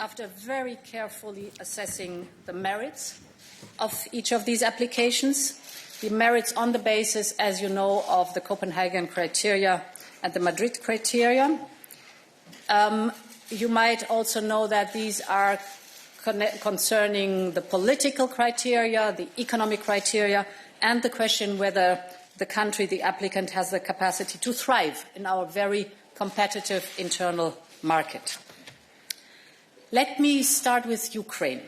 after very carefully assessing the merits of each of these applications, the merits on the basis, as you know, of the Copenhagen criteria and the Madrid criteria. You might also know that these are concerning the political criteria, the economic criteria, and the question whether the country, the applicant, has the capacity to thrive in our very competitive internal market. Let me start with Ukraine.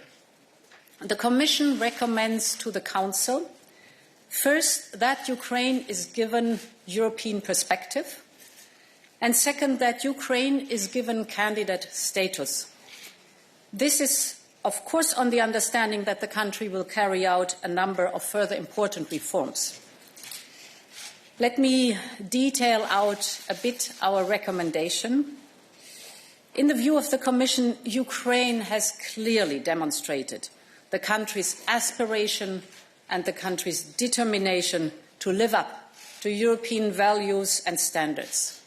The Commission recommends to the Council, first, that Ukraine is given European perspective, and second, that Ukraine is given candidate status. This is, of course, on the understanding that the country will carry out a number of further important reforms. Let me detail out a bit our recommendation. In the view of the Commission, Ukraine has clearly demonstrated the country's aspiration and the country's determination to live up to European values and standards.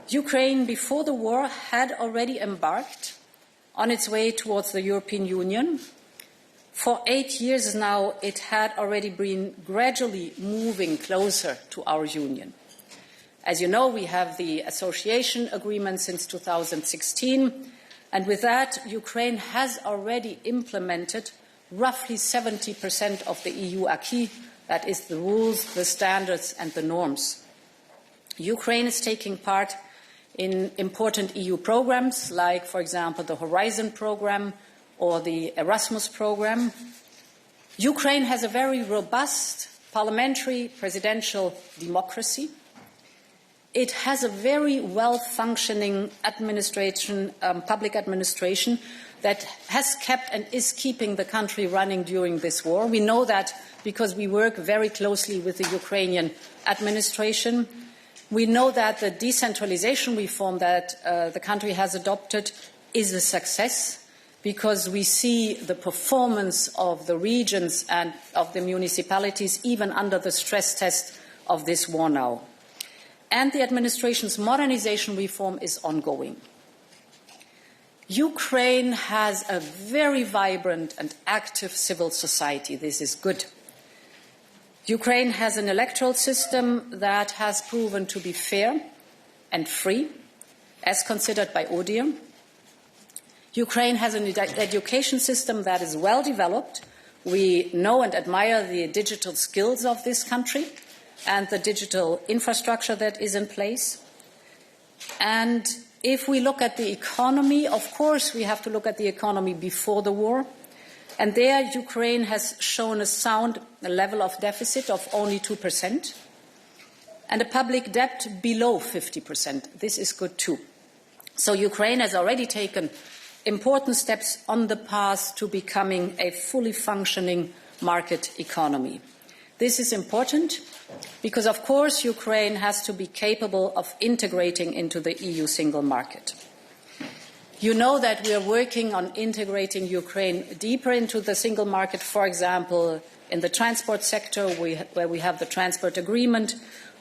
Ukraine, before the war, had already embarked on its way towards the European Union. For 8 years now, it had already been gradually moving closer to our Union. As you know, we have the association agreement since 2016, and with that, Ukraine has already implemented roughly 70% of the EU acquis, that is, the rules, the standards, and the norms. Ukraine is taking part in important EU programs, like, for example, the Horizon program or the Erasmus program. Ukraine has a very robust parliamentary presidential democracy. It has a very well-functioning administration, public administration, that has kept and is keeping the country running during this war. We know that because we work very closely with the Ukrainian administration. We know that the decentralization reform that the country has adopted is a success, because we see the performance of the regions and of the municipalities even under the stress test of this war now. And the administration's modernization reform is ongoing. Ukraine has a very vibrant and active civil society. This is good. Ukraine has an electoral system that has proven to be fair and free, as considered by ODIHR. Ukraine has an education system that is well developed. We know and admire the digital skills of this country and the digital infrastructure that is in place. And if we look at the economy, of course, we have to look at the economy before the war. And there, Ukraine has shown a sound level of deficit of only 2% and a public debt below 50%. This is good too. So Ukraine has already taken important steps on the path to becoming a fully functioning market economy. This is important because, of course, Ukraine has to be capable of integrating into the EU single market. You know that we are working on integrating Ukraine deeper into the single market, for example, in the transport sector, where we have the transport agreement,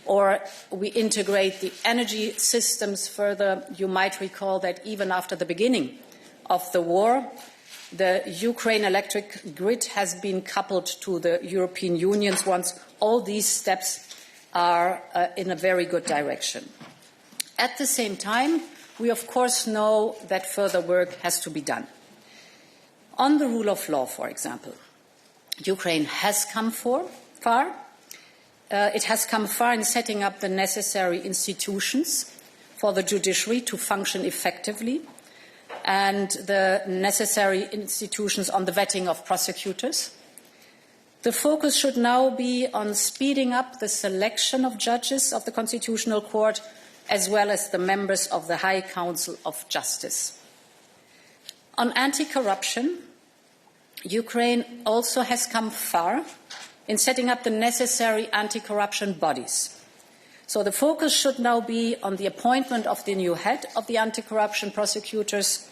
or we integrate the energy systems further. You might recall that even after the beginning of the war, the Ukraine electric grid has been coupled to the European Union's ones. All these steps are in a very good direction. At the same time, we of course know that further work has to be done. On the rule of law, for example, Ukraine has come far. It has come far in setting up the necessary institutions for the judiciary to function effectively, and the necessary institutions on the vetting of prosecutors. The focus should now be on speeding up the selection of judges of the Constitutional Court, as well as the members of the High Council of Justice. On anti-corruption, Ukraine also has come far in setting up the necessary anti-corruption bodies. So the focus should now be on the appointment of the new head of the anti-corruption prosecutors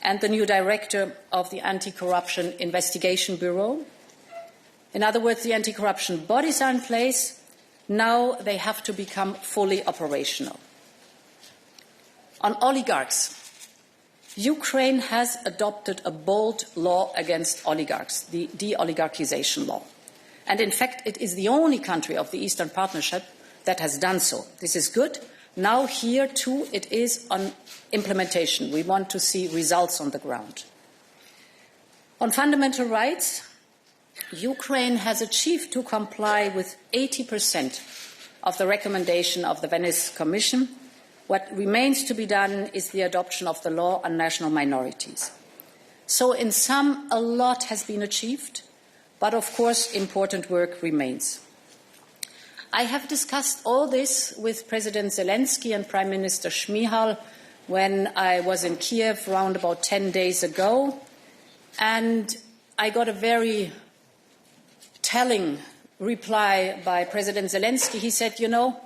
and the new director of the Anti-Corruption Investigation Bureau. In other words, the anti-corruption bodies are in place. Now they have to become fully operational. On oligarchs, Ukraine has adopted a bold law against oligarchs, the de-oligarchization law. And in fact, it is the only country of the Eastern Partnership that has done so. This is good. Now here, too, it is on implementation. We want to see results on the ground. On fundamental rights, Ukraine has achieved to comply with 80% of the recommendation of the Venice Commission. What remains to be done is the adoption of the law on national minorities. So in sum, a lot has been achieved, but of course important work remains. I have discussed all this with President Zelensky and Prime Minister Shmyhal when I was in Kiev around about 10 days ago, and I got a very telling reply by President Zelensky. He said, you know,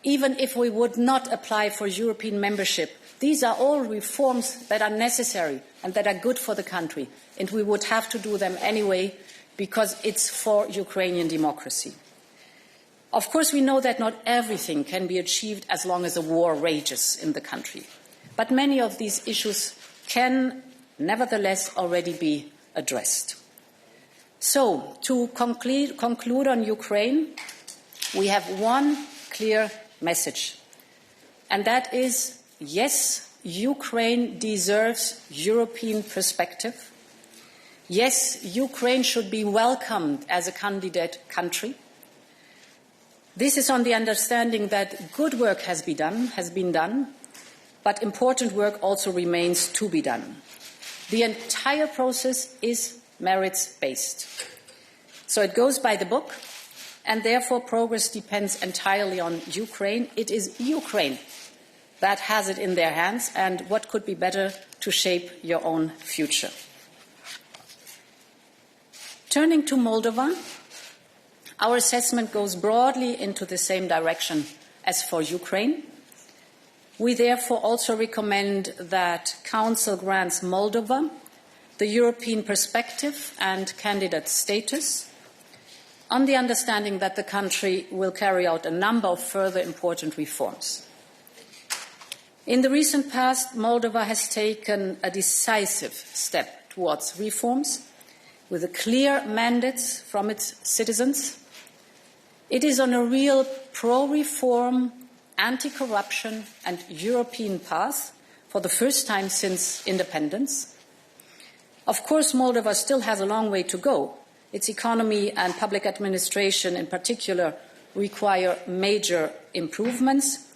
even if we would not apply for European membership, these are all reforms that are necessary and that are good for the country, and we would have to do them anyway because it's for Ukrainian democracy. Of course, we know that not everything can be achieved as long as a war rages in the country, but many of these issues can nevertheless already be addressed. So, to conclude on Ukraine, we have one clear message, and that is, yes, Ukraine deserves European perspective. Yes, Ukraine should be welcomed as a candidate country. This is on the understanding that good work has been done, but important work also remains to be done. The entire process is merits-based. So it goes by the book, and therefore progress depends entirely on Ukraine. It is Ukraine that has it in their hands, and what could be better to shape your own future. Turning to Moldova, our assessment goes broadly into the same direction as for Ukraine. We therefore also recommend that Council grants Moldova the European perspective and candidate status, on the understanding that the country will carry out a number of further important reforms. In the recent past, Moldova has taken a decisive step towards reforms with a clear mandate from its citizens. It is on a real pro-reform, anti-corruption and European path for the first time since independence. Of course, Moldova still has a long way to go. Its economy and public administration in particular require major improvements,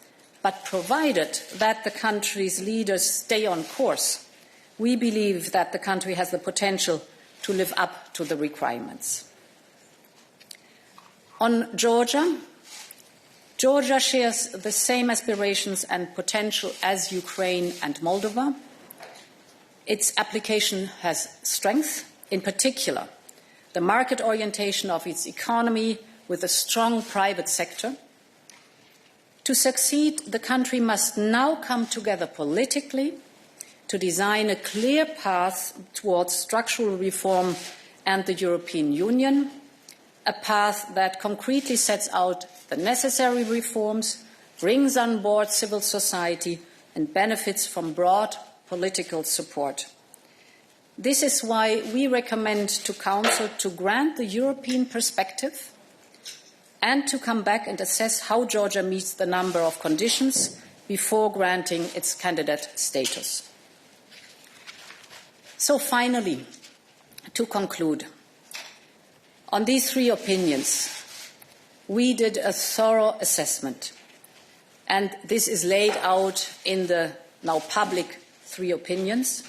but provided that the country's leaders stay on course, we believe that the country has the potential to live up to the requirements. On Georgia, Georgia shares the same aspirations and potential as Ukraine and Moldova. Its application has strength, in particular, the market orientation of its economy with a strong private sector. To succeed, the country must now come together politically to design a clear path towards structural reform and the European Union, a path that concretely sets out the necessary reforms, brings on board civil society, and benefits from broad political support. This is why we recommend to Council to grant the European perspective and to come back and assess how Georgia meets the number of conditions before granting its candidate status. So finally, to conclude, on these three opinions, we did a thorough assessment, and this is laid out in the now public three opinions.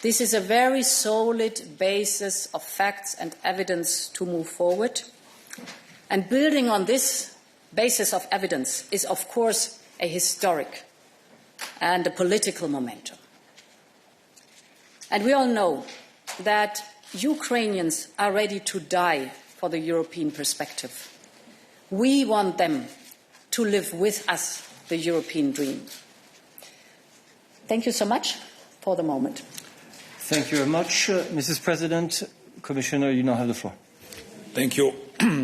This is a very solid basis of facts and evidence to move forward. And building on this basis of evidence is, of course, a historic and a political momentum. And we all know that Ukrainians are ready to die for the European perspective. We want them to live with us the European dream. Thank you so much for the moment. Thank you very much. Mrs. President, Commissioner, you now have the floor. Thank you.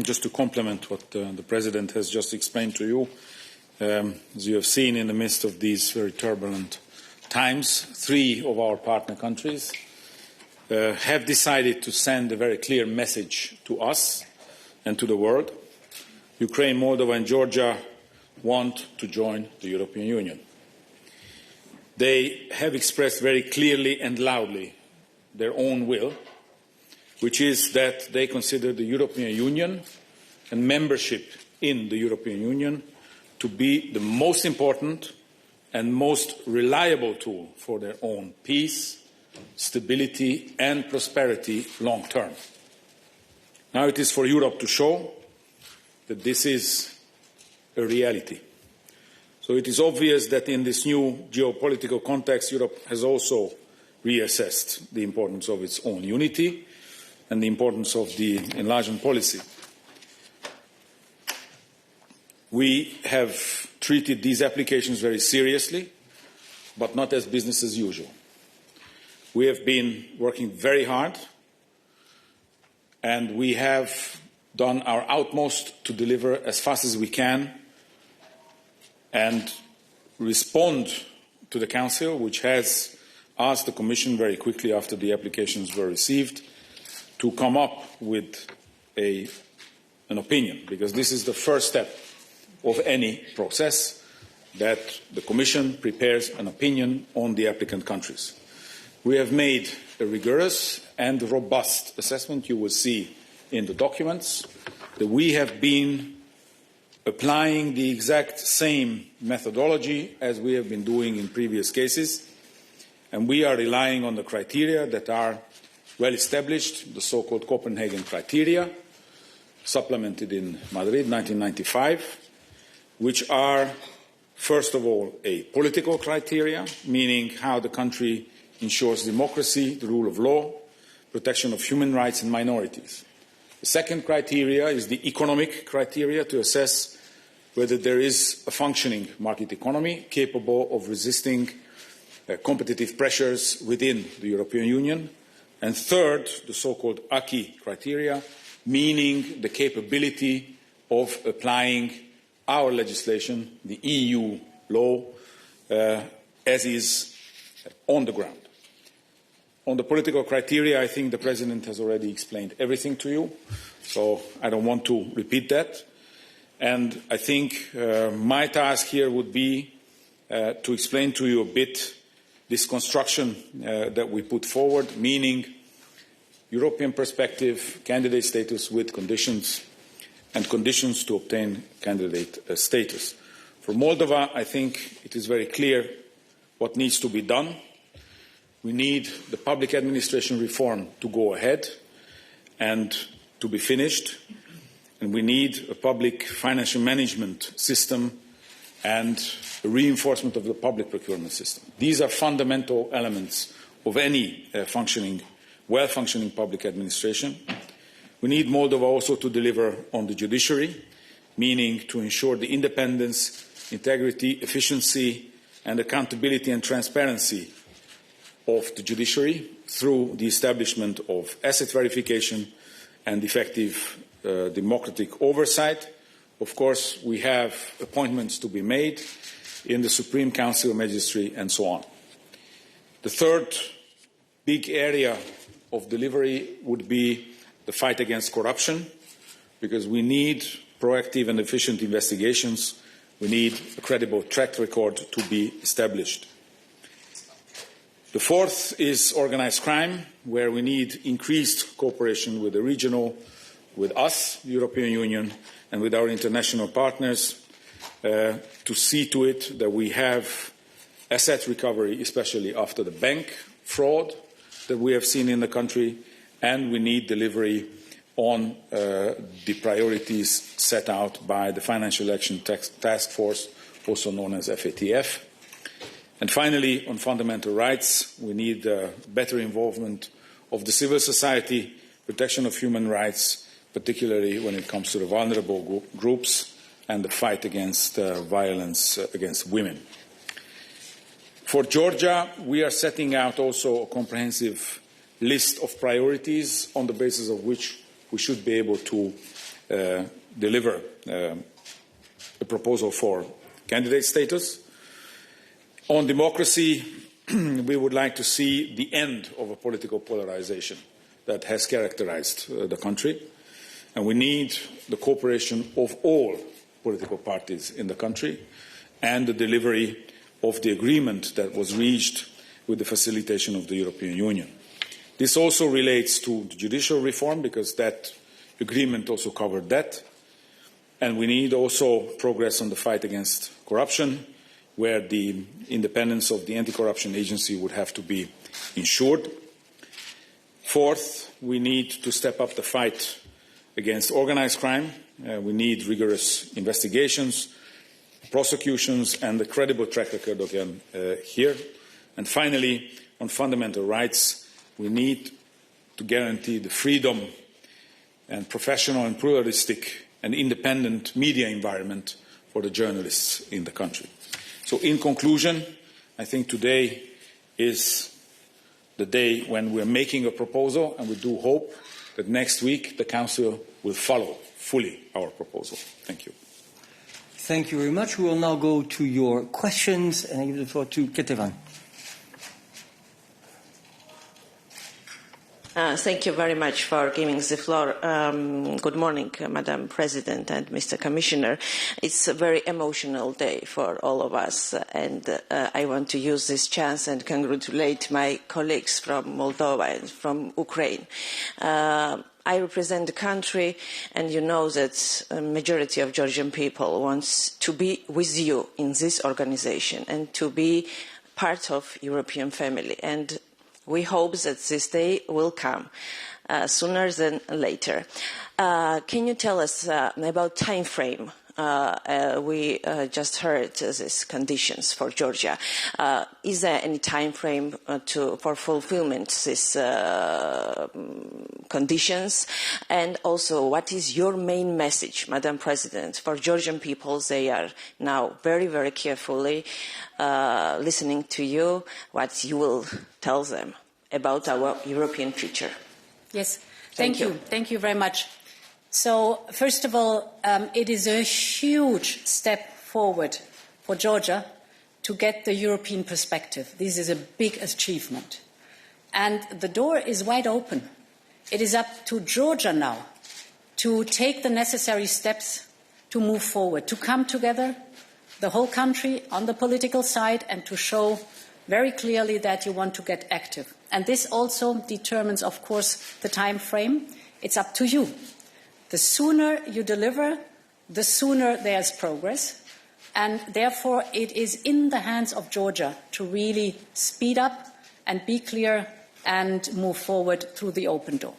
Just to complement what the President has just explained to you, as you have seen in the midst of these very turbulent times, 3 of our partner countries have decided to send a very clear message to us and to the world. Ukraine, Moldova and Georgia want to join the European Union. They have expressed very clearly and loudly their own will, which is that they consider the European Union and membership in the European Union to be the most important and most reliable tool for their own peace, stability and prosperity long term. Now it is for Europe to show that this is a reality. So it is obvious that in this new geopolitical context, Europe has also reassessed the importance of its own unity and the importance of the enlargement policy. We have treated these applications very seriously, but not as business as usual. We have been working very hard, and we have done our utmost to deliver as fast as we can and respond to the Council, which has asked the Commission very quickly after the applications were received to come up with an opinion, because this is the first step of any process, that the Commission prepares an opinion on the applicant countries. We have made a rigorous and robust assessment. You will see in the documents that we have been applying the exact same methodology as we have been doing in previous cases, and we are relying on the criteria that are well established, the so-called Copenhagen criteria, supplemented in Madrid 1995, which are, first of all, a political criteria, meaning how the country ensures democracy, the rule of law, protection of human rights and minorities. The second criteria is the economic criteria, to assess whether there is a functioning market economy capable of resisting competitive pressures within the European Union. And third, the so-called acquis criteria, meaning the capability of applying our legislation, the EU law, as is on the ground. On the political criteria, I think the President has already explained everything to you, so I don't want to repeat that. And I think my task here would be to explain to you a bit this construction that we put forward, meaning European perspective, candidate status with conditions, and conditions to obtain candidate status. For Moldova, I think it is very clear what needs to be done. We need the public administration reform to go ahead and to be finished. And we need a public financial management system and a reinforcement of the public procurement system. These are fundamental elements of any well-functioning public administration. We need Moldova also to deliver on the judiciary, meaning to ensure the independence, integrity, efficiency and accountability and transparency of the judiciary through the establishment of asset verification and effective democratic oversight. Of course, we have appointments to be made in the Supreme Council of Magistracy and so on. The third big area of delivery would be the fight against corruption, because we need proactive and efficient investigations. We need a credible track record to be established. The fourth is organised crime, where we need increased cooperation with the regional, with us, the European Union, and with our international partners to see to it that we have asset recovery, especially after the bank fraud that we have seen in the country, and we need delivery on the priorities set out by the Financial Action Task Force, also known as FATF. And finally, on fundamental rights, we need better involvement of the civil society, protection of human rights, particularly when it comes to the vulnerable groups, and the fight against violence against women. For Georgia, we are setting out also a comprehensive list of priorities on the basis of which we should be able to deliver a proposal for candidate status. On democracy, we would like to see the end of a political polarization that has characterized the country. And we need the cooperation of all political parties in the country and the delivery of the agreement that was reached with the facilitation of the European Union. This also relates to the judicial reform, because that agreement also covered that. And we need also progress on the fight against corruption, where the independence of the anti-corruption agency would have to be ensured. Fourth, we need to step up the fight against organised crime. We need rigorous investigations, prosecutions, and a credible track record again here. And finally, on fundamental rights, we need to guarantee the freedom and professional and pluralistic and independent media environment for the journalists in the country. So in conclusion, I think today is the day when we're making a proposal, and we do hope that next week the Council will follow fully our proposal. Thank you. Thank you very much. We will now go to your questions, and I give the floor to Ketevan. Thank you very much for giving the floor. Good morning, Madam President and Mr. Commissioner. It's a very emotional day for all of us, and I want to use this chance and congratulate my colleagues from Moldova and from Ukraine. I represent the country, and you know that a majority of Georgian people wants to be with you in this organization and to be part of European family. And we hope that this day will come sooner than later. Can you tell us about time frame? We just heard these conditions for Georgia. Is there any time frame for fulfillment these conditions? And also, what is your main message, Madam President, for Georgian people? They are now very, very carefully listening to you, what you will tell them about our European future. Yes, thank you. Thank you very much. So, first of all, it is a huge step forward for Georgia to get the European perspective. This is a big achievement. And the door is wide open. It is up to Georgia now to take the necessary steps to move forward, to come together, the whole country on the political side, and to show very clearly that you want to get active. And this also determines, of course, the time frame. It's up to you. The sooner you deliver, the sooner there's progress. And therefore, it is in the hands of Georgia to really speed up and be clear and move forward through the open door.